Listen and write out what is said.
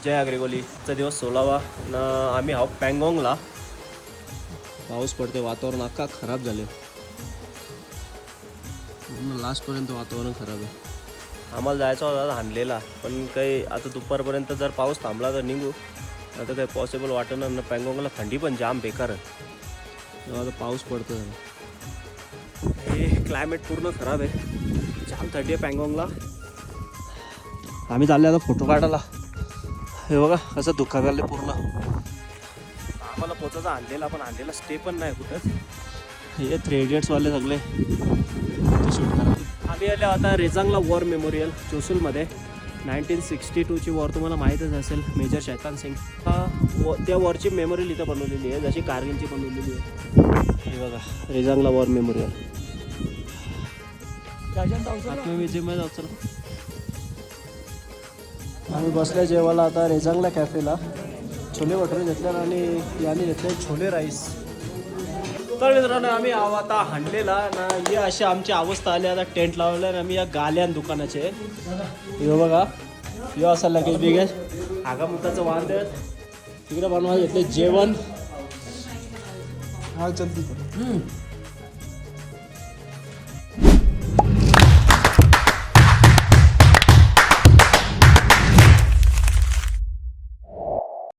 जय अग्रिकोलीचा दिवस 16वा न आम्ही आहोत पँगॉंगला. पाऊस पडते, वातावरण अख्खा खराब झाले. लास्टपर्यंत वातावरण खराब आहे. आम्हाला जायचं होता हानलेला, पण काही आता दुपारपर्यंत जर पाऊस थांबला तर निघू. आता काही पॉसिबल वाटणार ना. पँगॉंगला थंडी पण जाम बेकार आहे. तेव्हा आता पाऊस पडतो जरा. हे क्लायमेट पूर्ण खराब आहे. जाम थंडी आहे पँगॉंगला. आम्ही चालले आता फोटो काढायला. हे बघा कसं धुका झालं पूर्ण. आम्हाला पोचायचा आणलेला, पण आणलेला स्टे पण नाही कुठंच. हे 3 इडियट्सवाले सगळे ते शूट करा. आम्ही आले आता रेजांगला वॉर मेमोरियल चोसूलमध्ये. 1962ची वॉर तुम्हाला माहीतच असेल. मेजर शैतान सिंग त्या वॉरची मेमोरियल इथं बनवलेली आहे, जशी कारगिलची बनवलेली आहे. हे बघा रेजांगला वॉर मेमोरियल. विजयमध्ये जाऊ. आम्ही बसल्या जेवायला आता रेजांगला कॅफेला. छोले भटुरे घेतल्या आणि याने घेतले छोले राईस. तर मित्रांनो आम्ही आहो आता हांडलेला ना. ही अशी आमची अवस्था आली. आता टेंट लावलं आणि आम्ही या गाल्यान दुकानाचे. हे बघा हे असा लगेच बिगेज आगामुताचं वांद तिकडे बनवायला घेतले जेवण. हा चलती